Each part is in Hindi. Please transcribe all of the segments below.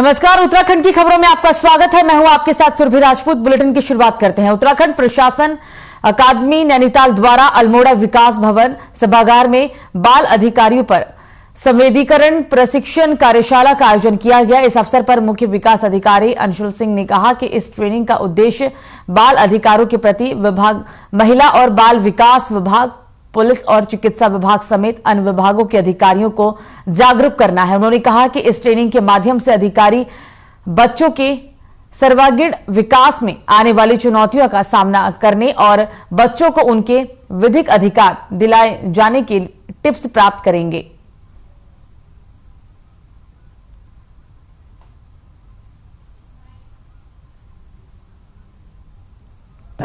नमस्कार, उत्तराखंड की खबरों में आपका स्वागत है। मैं हूं आपके साथ सुरभि राजपूत। बुलेटिन की शुरुआत करते हैं। उत्तराखंड प्रशासन अकादमी नैनीताल द्वारा अल्मोड़ा विकास भवन सभागार में बाल अधिकारियों पर संवेदीकरण प्रशिक्षण कार्यशाला का आयोजन किया गया। इस अवसर पर मुख्य विकास अधिकारी अंशुल सिंह ने कहा कि इस ट्रेनिंग का उद्देश्य बाल अधिकारों के प्रति विभाग, महिला और बाल विकास विभाग, पुलिस और चिकित्सा विभाग समेत अन्य विभागों के अधिकारियों को जागरूक करना है। उन्होंने कहा कि इस ट्रेनिंग के माध्यम से अधिकारी बच्चों के सर्वांगीण विकास में आने वाली चुनौतियों का सामना करने और बच्चों को उनके विधिक अधिकार दिलाए जाने के टिप्स प्राप्त करेंगे।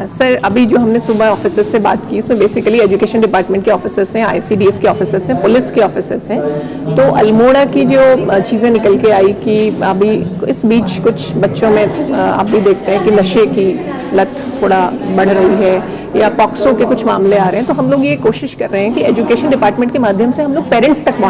सर, अभी जो हमने सुबह ऑफिसर्स से बात की, सो बेसिकली एजुकेशन डिपार्टमेंट के ऑफिसर्स हैं, आईसीडीएस के ऑफिसर्स हैं, पुलिस के ऑफिसर्स हैं। तो अल्मोड़ा की जो चीज़ें निकल के आई कि अभी इस बीच कुछ बच्चों में आप भी देखते हैं कि नशे की लत थोड़ा बढ़ रही है या पॉक्सो के कुछ मामले आ रहे हैं। तो हम लोग ये कोशिश कर रहे हैं कि एजुकेशन डिपार्टमेंट के माध्यम से हम लोग पेरेंट्स तक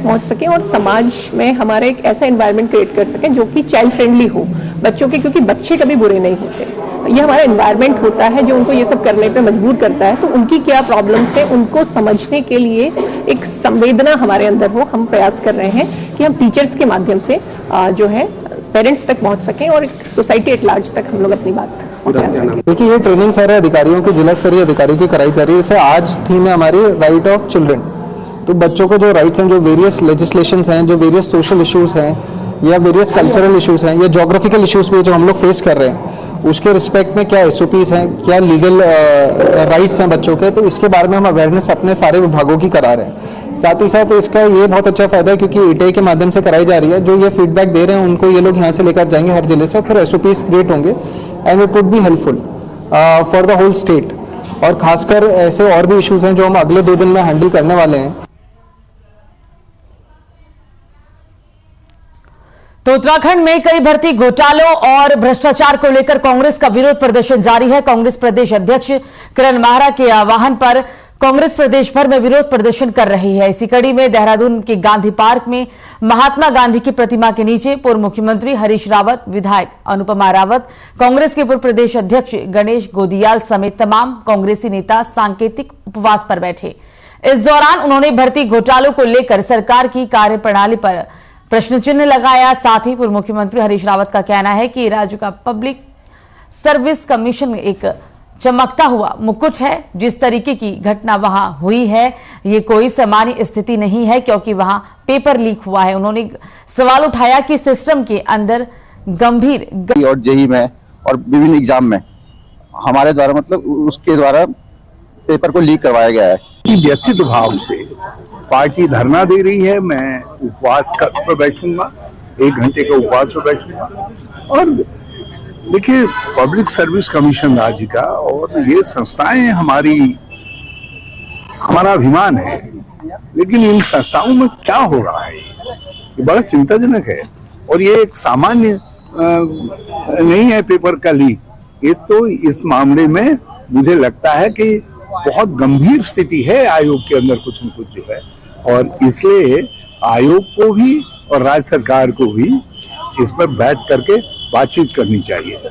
पहुंच सकें और समाज में हमारे एक ऐसा एनवायरनमेंट क्रिएट कर सकें जो कि चाइल्ड फ्रेंडली हो बच्चों के, क्योंकि बच्चे कभी बुरे नहीं होते। ये हमारा एनवायरनमेंट होता है जो उनको ये सब करने पे मजबूर करता है। तो उनकी क्या प्रॉब्लम्स है उनको समझने के लिए एक संवेदना हमारे अंदर हो, हम प्रयास कर रहे हैं कि हम टीचर्स के माध्यम से जो है पेरेंट्स तक पहुंच सकें और सोसाइटी एट लार्ज तक हम लोग अपनी बात पहुंचा सकें। देखिए, ये ट्रेनिंग सारे अधिकारियों की, जिला स्तरीय अधिकारियों की कराई जा रही है। जैसे आज थीम है हमारी राइट ऑफ चिल्ड्रन। तो बच्चों को जो राइट्स हैं, जो वेरियस लेजिस्लेशंस हैं, जो वेरियस सोशल इश्यूज हैं या वेरियस कल्चरल इश्यूज हैं या जोग्राफिकल इश्यूज भी जो हम लोग फेस कर रहे हैं, उसके रिस्पेक्ट में क्या एसओपीज हैं, क्या लीगल राइट्स हैं बच्चों के, तो इसके बारे में हम अवेयरनेस अपने सारे विभागों की करा रहे हैं। साथ ही साथ इसका ये बहुत अच्छा फायदा है क्योंकि ईटीआई के माध्यम से कराई जा रही है। जो ये फीडबैक दे रहे हैं उनको ये लोग यहाँ से लेकर जाएंगे हर जिले से, और फिर एसओपीज क्रिएट होंगे and it would be helpful for the whole state. और खासकर ऐसे और भी इश्यूज हैं जो हम अगले 2 दिन में हैंडल करने वाले हैं। तो उत्तराखंड में कई भर्ती घोटालों और भ्रष्टाचार को लेकर कांग्रेस का विरोध प्रदर्शन जारी है। कांग्रेस प्रदेश अध्यक्ष किरण माहरा के आह्वान पर कांग्रेस प्रदेश भर में विरोध प्रदर्शन कर रही है। इसी कड़ी में देहरादून के गांधी पार्क में महात्मा गांधी की प्रतिमा के नीचे पूर्व मुख्यमंत्री हरीश रावत, विधायक अनुपमा रावत, कांग्रेस के पूर्व प्रदेश अध्यक्ष गणेश गोदियाल समेत तमाम कांग्रेसी नेता सांकेतिक उपवास पर बैठे। इस दौरान उन्होंने भर्ती घोटालों को लेकर सरकार की कार्यप्रणाली पर प्रश्न चिन्ह लगाया। साथ ही पूर्व मुख्यमंत्री हरीश रावत का कहना है कि राज्य का पब्लिक सर्विस कमीशन एक चमकता हुआ मुकुट है। जिस तरीके की घटना वहां हुई है ये कोई सामान्य स्थिति नहीं है क्योंकि वहां पेपर लीक हुआ है। उन्होंने सवाल उठाया कि सिस्टम के अंदर गंभीर और जेई में और विभिन्न एग्जाम में हमारे द्वारा मतलब उसके द्वारा पेपर को लीक करवाया गया है। व्यथित भाव से पार्टी धरना दे रही है। मैं उपवास पर बैठूंगा, 1 घंटे का उपवास पर बैठूंगा। और देखिए, पब्लिक सर्विस कमीशन राज्य का और ये संस्थाएं हमारा अभिमान है, लेकिन इन संस्थाओं में क्या हो रहा है ये बड़ा चिंताजनक है। और ये एक सामान्य नहीं है पेपर का लीक। ये तो इस मामले में मुझे लगता है कि बहुत गंभीर स्थिति है आयोग के अंदर कुछ न कुछ जो है, और इसलिए आयोग को भी और राज्य सरकार को भी इस पर बैठ करके बातचीत करनी चाहिए।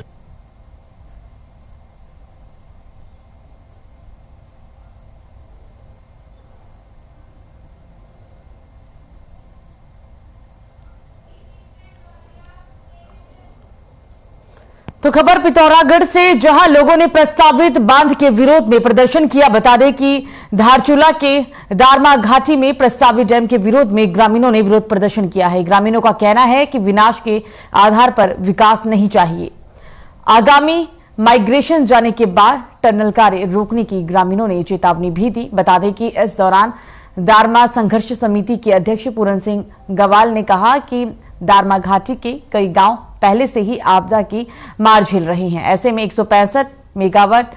तो खबर पिथौरागढ़ से, जहां लोगों ने प्रस्तावित बांध के विरोध में प्रदर्शन किया। बता दें कि धारचूला के दारमा घाटी में प्रस्तावित डैम के विरोध में ग्रामीणों ने विरोध प्रदर्शन किया है। ग्रामीणों का कहना है कि विनाश के आधार पर विकास नहीं चाहिए। आगामी माइग्रेशन जाने के बाद टनल कार्य रोकने की ग्रामीणों ने चेतावनी भी दी। बता दें कि इस दौरान दारमा संघर्ष समिति के अध्यक्ष पूरन सिंह गवाल ने कहा कि दारमा घाटी के कई गांव पहले से ही आपदा की मार झेल रहे हैं। ऐसे में 165 मेगावाट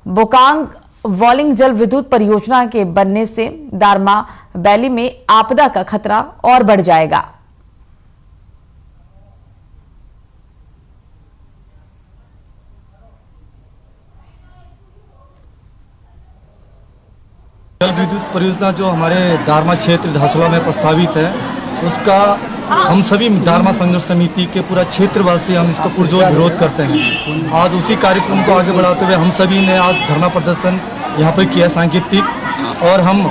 बोकांग वॉलिंग जल विद्युत परियोजना के बनने से दारमा वैली में आपदा का खतरा और बढ़ जाएगा। जल विद्युत परियोजना जो हमारे दारमा क्षेत्र धारचूला में प्रस्तावित है, उसका हम सभी धर्मा संघर्ष समिति के पूरा क्षेत्रवासी हम इसको पुरजोर विरोध करते हैं। आज उसी कार्यक्रम को आगे बढ़ाते हुए हम सभी ने आज धरना प्रदर्शन यहाँ पर किया सांकेतिक, और हम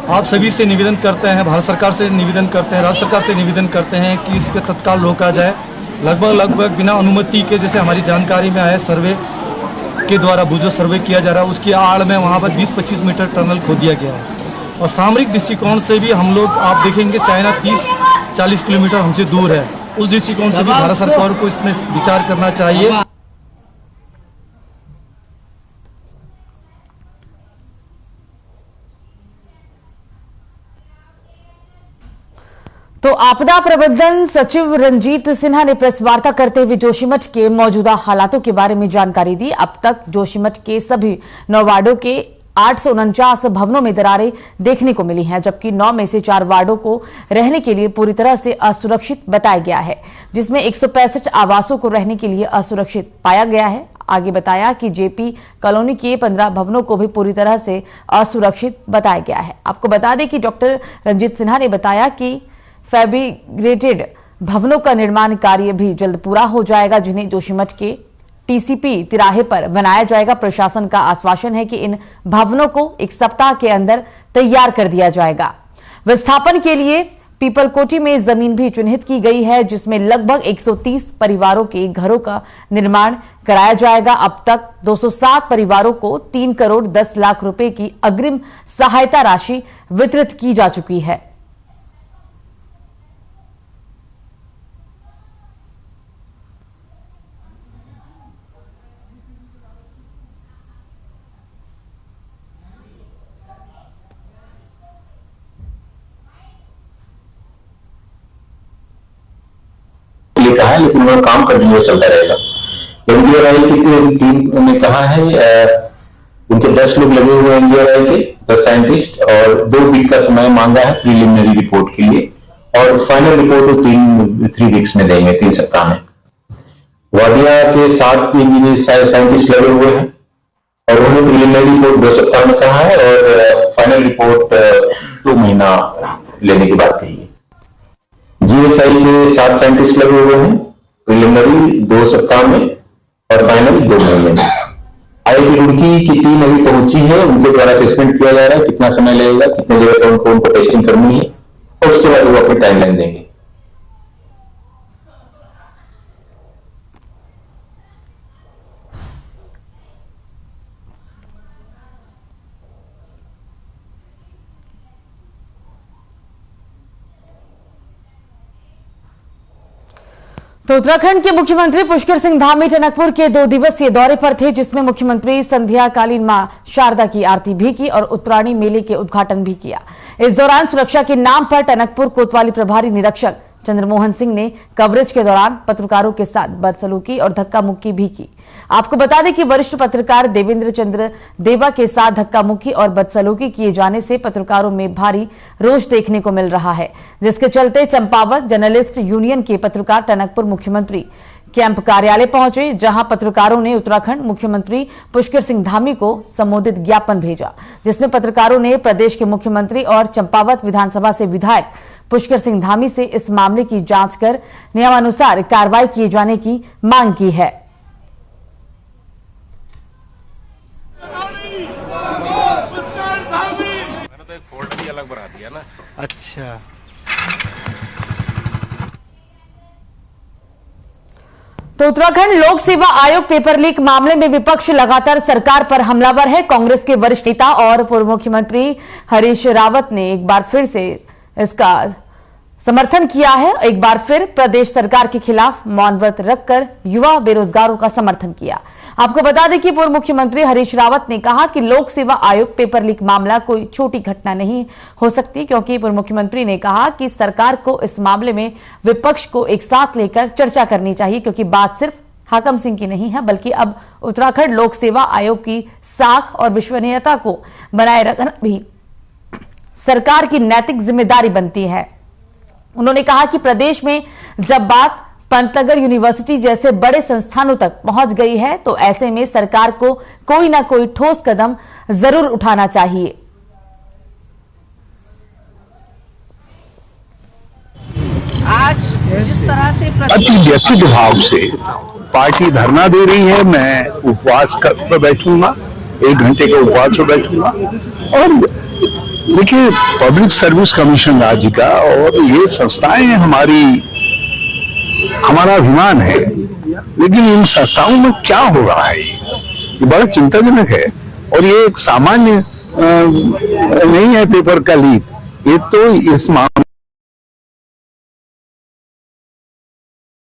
आप सभी से निवेदन करते हैं, भारत सरकार से निवेदन करते हैं, राज्य सरकार से निवेदन करते हैं कि इसके तत्काल रोका जाए। लगभग बिना अनुमति के, जैसे हमारी जानकारी में आया, सर्वे के द्वारा जो सर्वे किया जा रहा है उसकी आड़ में वहाँ पर 20-25 मीटर टनल खोद दिया गया है। और सामरिक दृष्टिकोण से भी हम लोग, आप देखेंगे चाइना 30-40 किलोमीटर हमसे दूर है, उस दृष्टिकोण से भी भारत सरकार को इसमें विचार करना चाहिए। तो आपदा प्रबंधन सचिव रंजीत सिन्हा ने प्रेस वार्ता करते हुए जोशीमठ के मौजूदा हालातों के बारे में जानकारी दी। अब तक जोशीमठ के सभी 9 वार्डों के 849 भवनों में दरारें देखने को मिली हैं, जबकि 9 में से 4 वार्डों को रहने के लिए पूरी तरह से असुरक्षित बताया गया है, जिसमें 165 आवासों को रहने के लिए असुरक्षित पाया गया है। आगे बताया कि जेपी कॉलोनी के 15 भवनों को भी पूरी तरह से असुरक्षित बताया गया है। आपको बता दें कि डॉक्टर रंजीत सिन्हा ने बताया कि फैब्रिकेटेड भवनों का निर्माण कार्य भी जल्द पूरा हो जाएगा, जिन्हें जोशीमठ के टीसीपी तिराहे पर बनाया जाएगा। प्रशासन का आश्वासन है कि इन भवनों को 1 सप्ताह के अंदर तैयार कर दिया जाएगा। विस्थापन के लिए पीपलकोटी में जमीन भी चिन्हित की गई है, जिसमें लगभग 130 परिवारों के घरों का निर्माण कराया जाएगा। अब तक 207 परिवारों को 3 करोड़ 10 लाख रुपए की अग्रिम सहायता राशि वितरित की जा चुकी है। कहा है, लेकिन वो काम कंटिन्यू चलता रहेगा। एनडीआरआई की टीम ने कहा है, उनके 10 लोग लगे हुए हैं एनडीआरआई के, 10 साइंटिस्ट, और 2 वीक का समय मांगा है प्रीलिमिनरी रिपोर्ट के लिए, और फाइनल रिपोर्ट वो 3 वीक्स में देंगे, 3 सप्ताह में। वाडिया के 7 इंजीनियर साइंटिस्ट लगे हुए हैं और उन्होंने प्रीलिमिनरी रिपोर्ट 2 सप्ताह में कहा है, और फाइनल रिपोर्ट 2 महीना लेने की बात कही है। जीएसआई के 7 साइंटिस्ट लगे हुए हैं, प्रीलिमिनरी 2 सप्ताह में और फाइनल 2 महीने में। आईआईटी रुड़की की टीम अभी पहुंची है, उनके द्वारा असेसमेंट किया जा रहा है कितना समय लगेगा, कितने जगह पर उनको टेस्टिंग करनी है, और उसके बाद वो अपनी टाइमलाइन देंगे। तो उत्तराखंड के मुख्यमंत्री पुष्कर सिंह धामी टनकपुर के 2 दिवसीय दौरे पर थे, जिसमें मुख्यमंत्री संध्याकालीन मां शारदा की आरती भी की और उत्तरायणी मेले के उद्घाटन भी किया। इस दौरान सुरक्षा के नाम पर टनकपुर कोतवाली प्रभारी निरीक्षक चंद्रमोहन सिंह ने कवरेज के दौरान पत्रकारों के साथ बदसलूकी और धक्का मुक्की भी की। आपको बता दें कि वरिष्ठ पत्रकार देवेंद्र चंद्र देवा के साथ धक्का मुक्की और बदसलूकी किए जाने से पत्रकारों में भारी रोष देखने को मिल रहा है, जिसके चलते चंपावत जर्नलिस्ट यूनियन के पत्रकार टनकपुर मुख्यमंत्री कैंप कार्यालय पहुंचे, जहां पत्रकारों ने उत्तराखंड मुख्यमंत्री पुष्कर सिंह धामी को संबोधित ज्ञापन भेजा, जिसमें पत्रकारों ने प्रदेश के मुख्यमंत्री और चंपावत विधानसभा से विधायक पुष्कर सिंह धामी से इस मामले की जांच कर नियमानुसार कार्रवाई किए जाने की मांग की है। मैंने तो एक फोल्डर ही अलग बना दिया ना। अच्छा, तो उत्तराखंड लोक सेवा आयोग पेपर लीक मामले में विपक्ष लगातार सरकार पर हमलावर है। कांग्रेस के वरिष्ठ नेता और पूर्व मुख्यमंत्री हरीश रावत ने एक बार फिर से इसका समर्थन किया है। एक बार फिर प्रदेश सरकार के खिलाफ मौन व्रत रखकर युवा बेरोजगारों का समर्थन किया। आपको बता दें कि पूर्व मुख्यमंत्री हरीश रावत ने कहा कि लोक सेवा आयोग पेपर लीक मामला कोई छोटी घटना नहीं हो सकती, क्योंकि पूर्व मुख्यमंत्री ने कहा कि सरकार को इस मामले में विपक्ष को एक साथ लेकर चर्चा करनी चाहिए, क्योंकि बात सिर्फ हाकम सिंह की नहीं है, बल्कि अब उत्तराखंड लोक सेवा आयोग की साख और विश्वसनीयता को बनाए रखना भी सरकार की नैतिक जिम्मेदारी बनती है। उन्होंने कहा कि प्रदेश में जब बात पंतनगर यूनिवर्सिटी जैसे बड़े संस्थानों तक पहुंच गई है, तो ऐसे में सरकार को कोई ना कोई ठोस कदम जरूर उठाना चाहिए। आज जिस तरह से अति व्यथित भाव से पार्टी धरना दे रही है, मैं उपवास पर बैठूंगा, 1 घंटे के उपवास पर बैठूंगा। और देखिए, पब्लिक सर्विस कमीशन राज्य का और ये संस्थाएं हमारा अभिमान है, लेकिन इन संस्थाओं में क्या हो रहा है ये बड़ा चिंताजनक है। और ये एक सामान्य नहीं है पेपर का लीक, ये तो इस मामले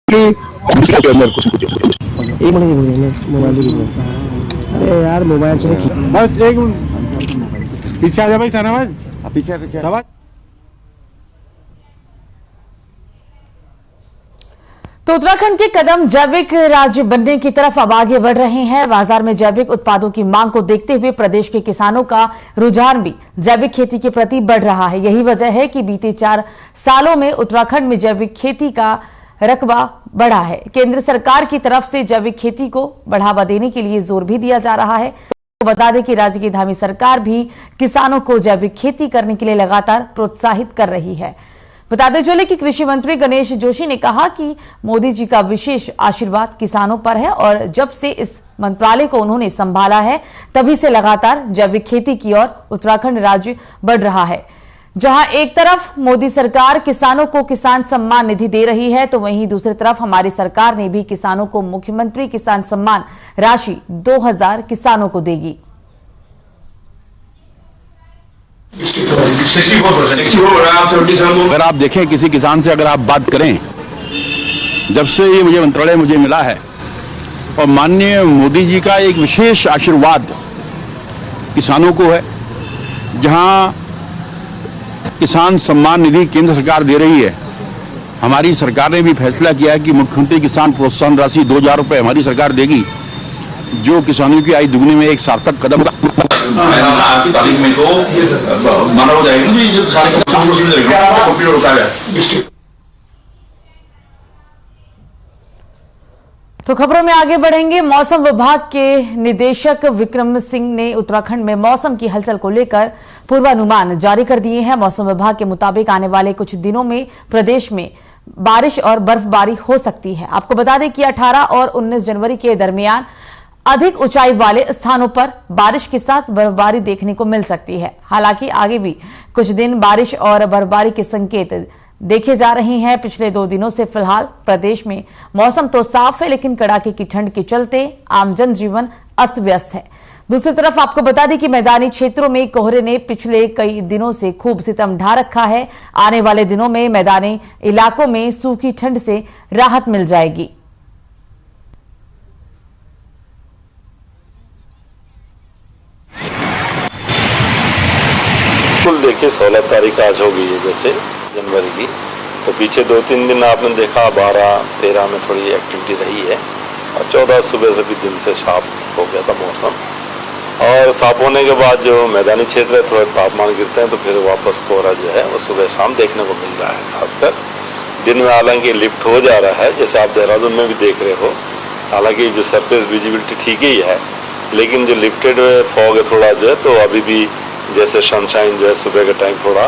के अंदर कुछ अरे यार मोबाइल से बस एक पीछे आ जा भाई, सानावाज पीछे सवाल। तो उत्तराखंड के कदम जैविक राज्य बनने की तरफ अब आगे बढ़ रहे हैं। बाजार में जैविक उत्पादों की मांग को देखते हुए प्रदेश के किसानों का रुझान भी जैविक खेती के प्रति बढ़ रहा है। यही वजह है कि बीते 4 सालों में उत्तराखंड में जैविक खेती का रकबा बढ़ा है। केंद्र सरकार की तरफ से जैविक खेती को बढ़ावा देने के लिए जोर भी दिया जा रहा है। तो बता दें कि राज्य की धामी सरकार भी किसानों को जैविक खेती करने के लिए लगातार प्रोत्साहित कर रही है। बताते चले कि कृषि मंत्री गणेश जोशी ने कहा कि मोदी जी का विशेष आशीर्वाद किसानों पर है और जब से इस मंत्रालय को उन्होंने संभाला है तभी से लगातार जैविक खेती की ओर उत्तराखंड राज्य बढ़ रहा है। जहां एक तरफ मोदी सरकार किसानों को किसान सम्मान निधि दे रही है, तो वहीं दूसरी तरफ हमारी सरकार ने भी किसानों को मुख्यमंत्री किसान सम्मान राशि 2000 किसानों को देगी। अगर आप देखें किसी किसान से अगर आप बात करें, जब से ये मंत्रालय मुझे मिला है और माननीय मोदी जी का एक विशेष आशीर्वाद किसानों को है, जहां किसान सम्मान निधि केंद्र सरकार दे रही है। हमारी सरकार ने भी फैसला किया है कि मुख्यमंत्री किसान प्रोत्साहन राशि 2000 रुपए हमारी सरकार देगी, जो किसानों की आय दुगने में एक सार्थक कदम आज की तारीख में तो माना हो जाएगा कि जो सारे कंप्यूटर होता है। तो खबरों में आगे बढ़ेंगे। मौसम विभाग के निदेशक विक्रम सिंह ने उत्तराखंड में मौसम की हलचल को लेकर पूर्वानुमान जारी कर दिए हैं। मौसम विभाग के मुताबिक आने वाले कुछ दिनों में प्रदेश में बारिश और बर्फबारी हो सकती है। आपको बता दें कि 18 और 19 जनवरी के दरमियान अधिक ऊंचाई वाले स्थानों पर बारिश के साथ बर्फबारी देखने को मिल सकती है। हालांकि आगे भी कुछ दिन बारिश और बर्फबारी के संकेत देखे जा रहे हैं। पिछले 2 दिनों से फिलहाल प्रदेश में मौसम तो साफ है, लेकिन कड़ाके की ठंड के चलते आम जनजीवन अस्त व्यस्त है। दूसरी तरफ आपको बता दें कि मैदानी क्षेत्रों में कोहरे ने पिछले कई दिनों से खूब सितम ढा रखा है। आने वाले दिनों में मैदानी इलाकों में सूखी ठंड से राहत मिल जाएगी। कुल देखिए 16 तारीख आज हो गई है जैसे जनवरी की, तो पीछे 2-3 दिन आपने देखा 12-13 में थोड़ी एक्टिविटी रही है और 14 सुबह से भी दिन से साफ हो गया था मौसम। और साफ होने के बाद जो मैदानी क्षेत्र है थोड़े तापमान गिरते हैं, तो फिर वापस कोहरा जो है वो सुबह शाम देखने को मिल रहा है। खासकर दिन में हालांकि लिफ्ट हो जा रहा है, जैसे आप देहरादून में भी देख रहे हो। हालांकि जो सरफेस विजिबिलिटी ठीक ही है, लेकिन जो लिफ्टेड फॉग है थोड़ा जो है, तो अभी भी जैसे सनशाइन जो है सुबह के टाइम थोड़ा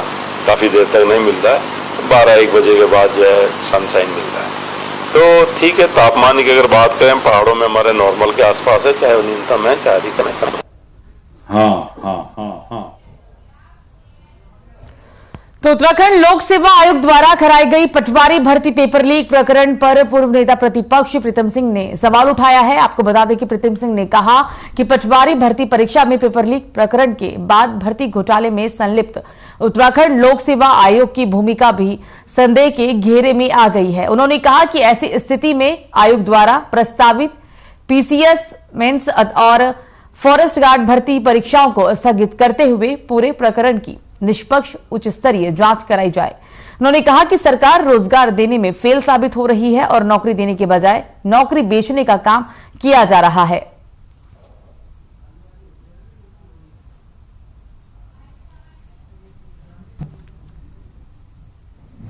काफ़ी देर तक नहीं मिल रहा है। 12-1 बजे के बाद जो है सनशाइन मिल रहा है। तो ठीक है, तापमान की अगर बात करें पहाड़ों में हमारे नॉर्मल के आसपास है, चाहे वो न्यूनतम है चाहे अधिकतम है। हाँ। तो उत्तराखंड लोक सेवा आयोग द्वारा कराई गई पटवारी भर्ती पेपर लीक प्रकरण पर पूर्व नेता प्रतिपक्ष प्रीतम सिंह ने सवाल उठाया है। आपको बता दें कि प्रीतम सिंह ने कहा कि पटवारी भर्ती परीक्षा में पेपर लीक प्रकरण के बाद भर्ती घोटाले में संलिप्त उत्तराखंड लोक सेवा आयोग की भूमिका भी संदेह के घेरे में आ गई है। उन्होंने कहा कि ऐसी स्थिति में आयोग द्वारा प्रस्तावित पीसीएस मेंस और फॉरेस्ट गार्ड भर्ती परीक्षाओं को स्थगित करते हुए पूरे प्रकरण की निष्पक्ष उच्च स्तरीय जांच कराई जाए। उन्होंने कहा कि सरकार रोजगार देने में फेल साबित हो रही है और नौकरी देने के बजाय नौकरी बेचने का काम किया जा रहा है।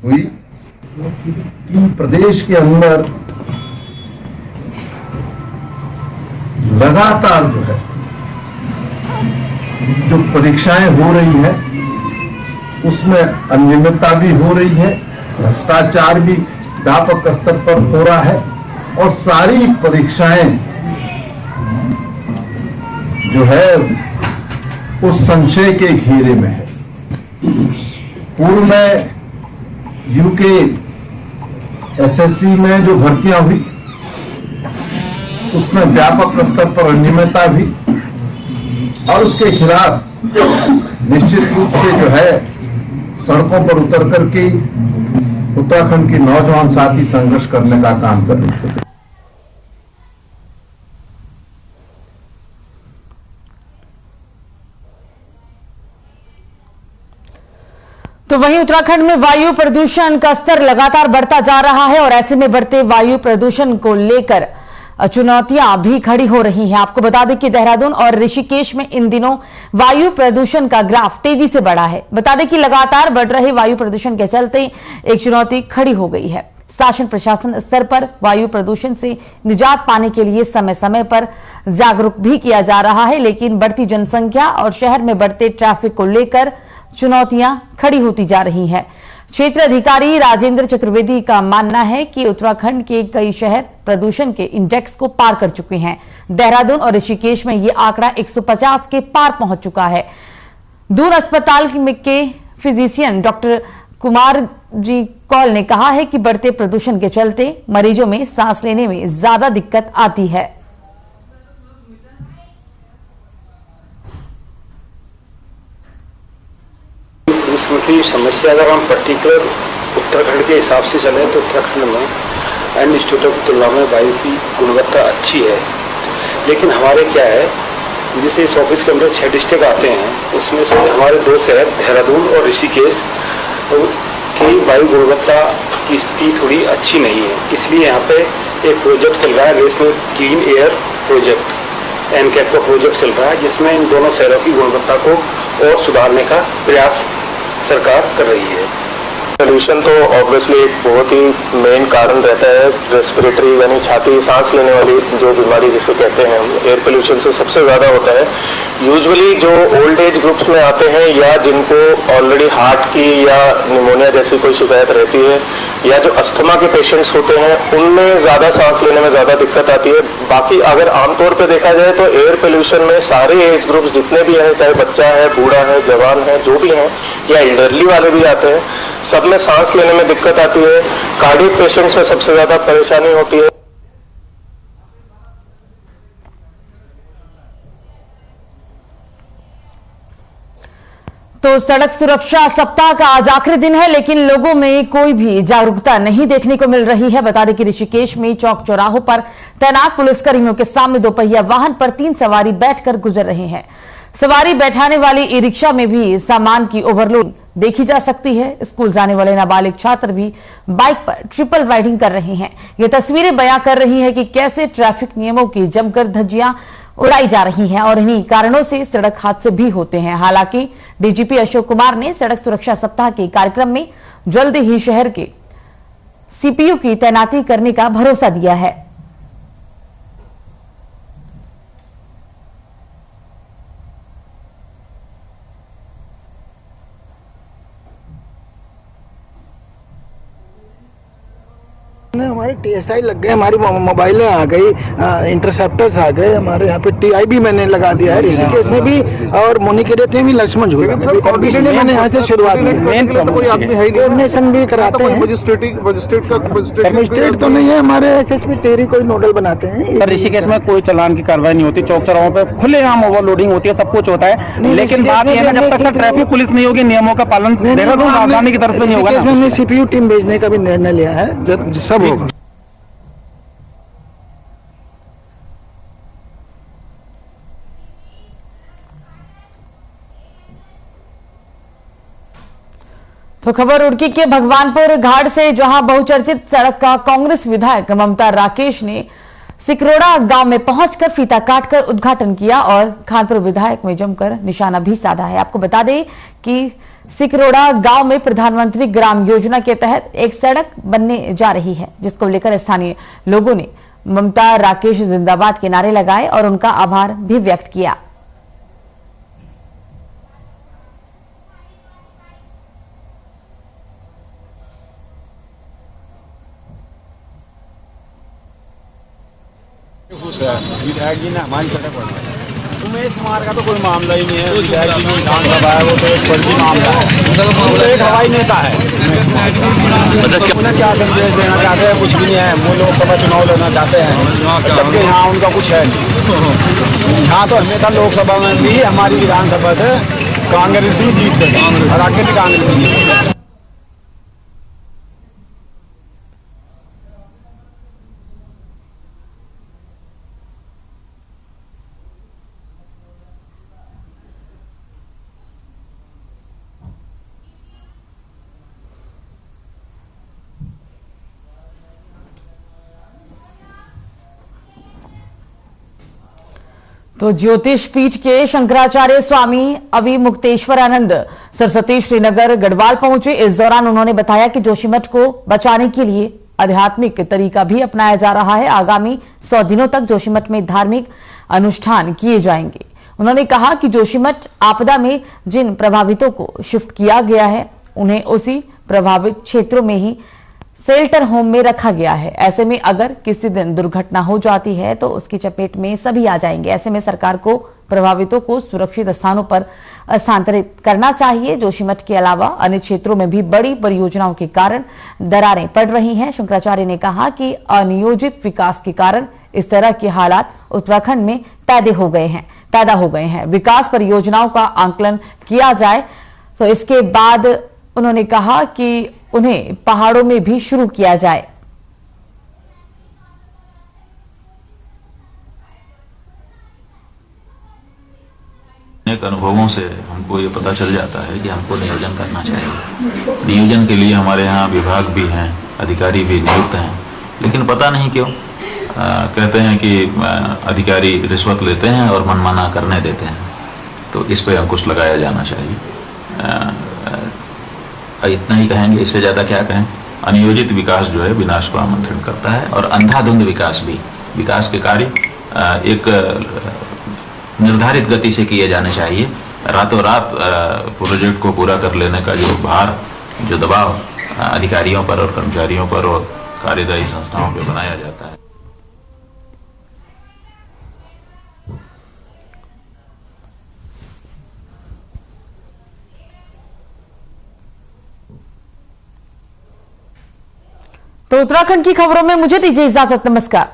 हुई कि प्रदेश के अंदर लगातार जो परीक्षाएं हो रही है उसमें अनियमितता भी हो रही है भ्रष्टाचार भी व्यापक स्तर पर हो रहा है और सारी परीक्षाएं जो है उस संशय के घेरे में है। पूर्व में यूके एसएससी में जो भर्तियां हुई उसमें व्यापक स्तर पर अनियमितता भी और उसके खिलाफ निश्चित रूप से जो है सड़कों पर उतर करके उत्तराखंड के नौजवान साथी संघर्ष करने का काम कर रहे थे। तो वहीं उत्तराखंड में वायु प्रदूषण का स्तर लगातार बढ़ता जा रहा है और ऐसे में बढ़ते वायु प्रदूषण को लेकर चुनौतियां भी खड़ी हो रही हैं। आपको बता दें कि देहरादून और ऋषिकेश में इन दिनों वायु प्रदूषण का ग्राफ तेजी से बढ़ा है। बता दें कि लगातार बढ़ रहे वायु प्रदूषण के चलते एक चुनौती खड़ी हो गई है। शासन प्रशासन स्तर पर वायु प्रदूषण से निजात पाने के लिए समय समय पर जागरूक भी किया जा रहा है, लेकिन बढ़ती जनसंख्या और शहर में बढ़ते ट्रैफिक को लेकर चुनौतियां खड़ी होती जा रही हैं। क्षेत्र अधिकारी राजेंद्र चतुर्वेदी का मानना है कि उत्तराखंड के कई शहर प्रदूषण के इंडेक्स को पार कर चुके हैं। देहरादून और ऋषिकेश में यह आंकड़ा 150 के पार पहुंच चुका है। दून अस्पताल के फिजिशियन डॉक्टर कुमार जी कौल ने कहा है कि बढ़ते प्रदूषण के चलते मरीजों में सांस लेने में ज्यादा दिक्कत आती है। प्रदूषण की समस्या अगर हम पर्टिकुलर उत्तराखंड के हिसाब से चलें तो उत्तराखंड में अन्य स्टेटों की तुलना में वायु की गुणवत्ता अच्छी है। लेकिन हमारे क्या है, जैसे इस ऑफिस के अंदर 6 डिस्ट्रिक्ट आते हैं, उसमें से हमारे 2 शहर देहरादून और ऋषिकेश की वायु गुणवत्ता की स्थिति थोड़ी अच्छी नहीं है। इसलिए यहाँ पे एक प्रोजेक्ट चल रहा है, national clean air project, NCAP का प्रोजेक्ट चल रहा है, जिसमें इन दोनों शहरों की गुणवत्ता को और सुधारने का प्रयास सरकार कर रही है। पोल्यूशन तो ऑब्वियसली एक बहुत ही मेन कारण रहता है। रेस्पिरेटरी यानी छाती सांस लेने वाली जो बीमारी जिसे कहते हैं हम, एयर पोल्यूशन से सबसे ज़्यादा होता है। यूजुअली जो ओल्ड एज ग्रुप्स में आते हैं या जिनको ऑलरेडी हार्ट की या निमोनिया जैसी कोई शिकायत रहती है या जो अस्थमा के पेशेंट्स होते हैं, उनमें ज़्यादा सांस लेने में ज़्यादा दिक्कत आती है। बाकी अगर आमतौर पर देखा जाए तो एयर पोल्यूशन में सारे एज ग्रुप्स जितने भी हैं, चाहे बच्चा है, बूढ़ा है, जवान है, जो भी हैं या एल्डरली वाले भी आते हैं, सब में सांस लेने में दिक्कत आती है। कार्डियक पेशेंट्स में सबसे ज्यादा परेशानी होती है। तो सड़क सुरक्षा सप्ताह का आज आखिरी दिन है, लेकिन लोगों में कोई भी जागरूकता नहीं देखने को मिल रही है। बता दें कि ऋषिकेश में चौक चौराहों पर तैनात पुलिसकर्मियों के सामने दोपहिया वाहन पर 3 सवारी बैठकर गुजर रहे हैं। सवारी बैठाने वाली ई रिक्शा में भी सामान की ओवरलोड देखी जा सकती है। स्कूल जाने वाले नाबालिग छात्र भी बाइक पर ट्रिपल राइडिंग कर रहे हैं। ये तस्वीरें बयां कर रही है कि कैसे ट्रैफिक नियमों की जमकर धज्जियां उड़ाई जा रही हैं और इन्हीं कारणों से सड़क हादसे भी होते हैं। हालांकि डीजीपी अशोक कुमार ने सड़क सुरक्षा सप्ताह के कार्यक्रम में जल्द ही शहर के सीपीयू की तैनाती करने का भरोसा दिया है। हमारे TSI लग गए, हमारी मोबाइलें आ गई, इंटरसेप्टर्स आ गए, हमारे यहाँ पे TI भी मैंने लगा दिया है, ऋषिकेश में भी और मुनिकेरेत में भी, लक्ष्मण झूला में भी। इसलिए मैंने यहाँ से शुरुआत की। कोऑर्डिनेशन भी कराते हैं। मजिस्ट्रेट तो नहीं है, हमारे SSP टेरी कोई नोडल बनाते हैं। सर ऋषिकेश में कोई चालान की कार्रवाई नहीं होती, चौक चौराहों पे खुलेआम ओवरलोडिंग होती है, सब कुछ होता है। लेकिन बात यह है ना, जब तक ट्रैफिक पुलिस नहीं होगी, नियमों का पालन देहरादून राजधानी की तरफ से नहीं होगा। हमने CPU टीम भेजने का भी निर्णय लिया है, जब सब होगा। तो खबर रुड़की के भगवानपुर घाट से, जहां बहुचर्चित सड़क का कांग्रेस विधायक ममता राकेश ने सिकरोड़ा गांव में पहुंचकर फीता काटकर उद्घाटन किया और खानपुर विधायक में जमकर निशाना भी साधा है। आपको बता दें कि सिकरोड़ा गांव में प्रधानमंत्री ग्राम योजना के तहत एक सड़क बनने जा रही है, जिसको लेकर स्थानीय लोगों ने ममता राकेश जिंदाबाद के नारे लगाए और उनका आभार भी व्यक्त किया। विधायक जी ने हमारी सड़क बनवाई। उमेश कुमार का तो कोई मामला ही नहीं है, विधायक जी में विधानसभा है, वो तो एक फर्जी मामला है। वो एक हवाई नेता है। उन्हें क्या संदेश देना चाहते हैं? कुछ भी नहीं है। वो लोकसभा चुनाव लड़ना चाहते हैं, जबकि यहाँ उनका कुछ है नहीं। यहाँ तो हमेशा लोकसभा में भी हमारी विधानसभा से कांग्रेस ही जीत गई और आगे भी कांग्रेस ही जीत गई। तो ज्योतिष पीठ के शंकराचार्य स्वामी अविमुक्तेश्वरानंद सरस्वती श्रीनगर गढ़वाल पहुंचे। इस दौरान उन्होंने बताया कि जोशीमठ को बचाने के लिए आध्यात्मिक तरीका भी अपनाया जा रहा है। आगामी 100 दिनों तक जोशीमठ में धार्मिक अनुष्ठान किए जाएंगे। उन्होंने कहा कि जोशीमठ आपदा में जिन प्रभावितों को शिफ्ट किया गया है, उन्हें उसी प्रभावित क्षेत्रों में ही शेल्टर होम में रखा गया है। ऐसे में अगर किसी दिन दुर्घटना हो जाती है तो उसकी चपेट में सभी आ जाएंगे। ऐसे में सरकार को प्रभावितों को सुरक्षित स्थानों पर स्थानांतरित करना चाहिए। जोशीमठ के अलावा अन्य क्षेत्रों में भी बड़ी परियोजनाओं के कारण दरारें पड़ रही हैं। शंकराचार्य ने कहा कि अनियोजित विकास के कारण इस तरह के हालात उत्तराखंड में पैदा हो गए हैं। विकास परियोजनाओं का आंकलन किया जाए तो इसके बाद उन्होंने कहा कि उन्हें पहाड़ों में भी शुरू किया जाए। अनेक अनुभवों से हमको ये पता चल जाता है कि हमको नियोजन करना चाहिए। नियोजन के लिए हमारे यहाँ विभाग भी हैं, अधिकारी भी नियुक्त हैं, लेकिन पता नहीं क्यों कहते हैं कि अधिकारी रिश्वत लेते हैं और मनमाना करने देते हैं। तो इस पे अंकुश लगाया जाना चाहिए। इतना ही कहेंगे, इससे ज्यादा क्या कहें। अनियोजित विकास जो है विनाश को आमंत्रण करता है, और अंधाधुंध विकास भी, विकास के कार्य एक निर्धारित गति से किए जाने चाहिए। रातों रात प्रोजेक्ट को पूरा कर लेने का जो भार, जो दबाव अधिकारियों पर और कर्मचारियों पर और कार्यदायी संस्थाओं पर बनाया जाता है। तो उत्तराखंड की खबरों में मुझे दीजिए इजाजत। नमस्कार।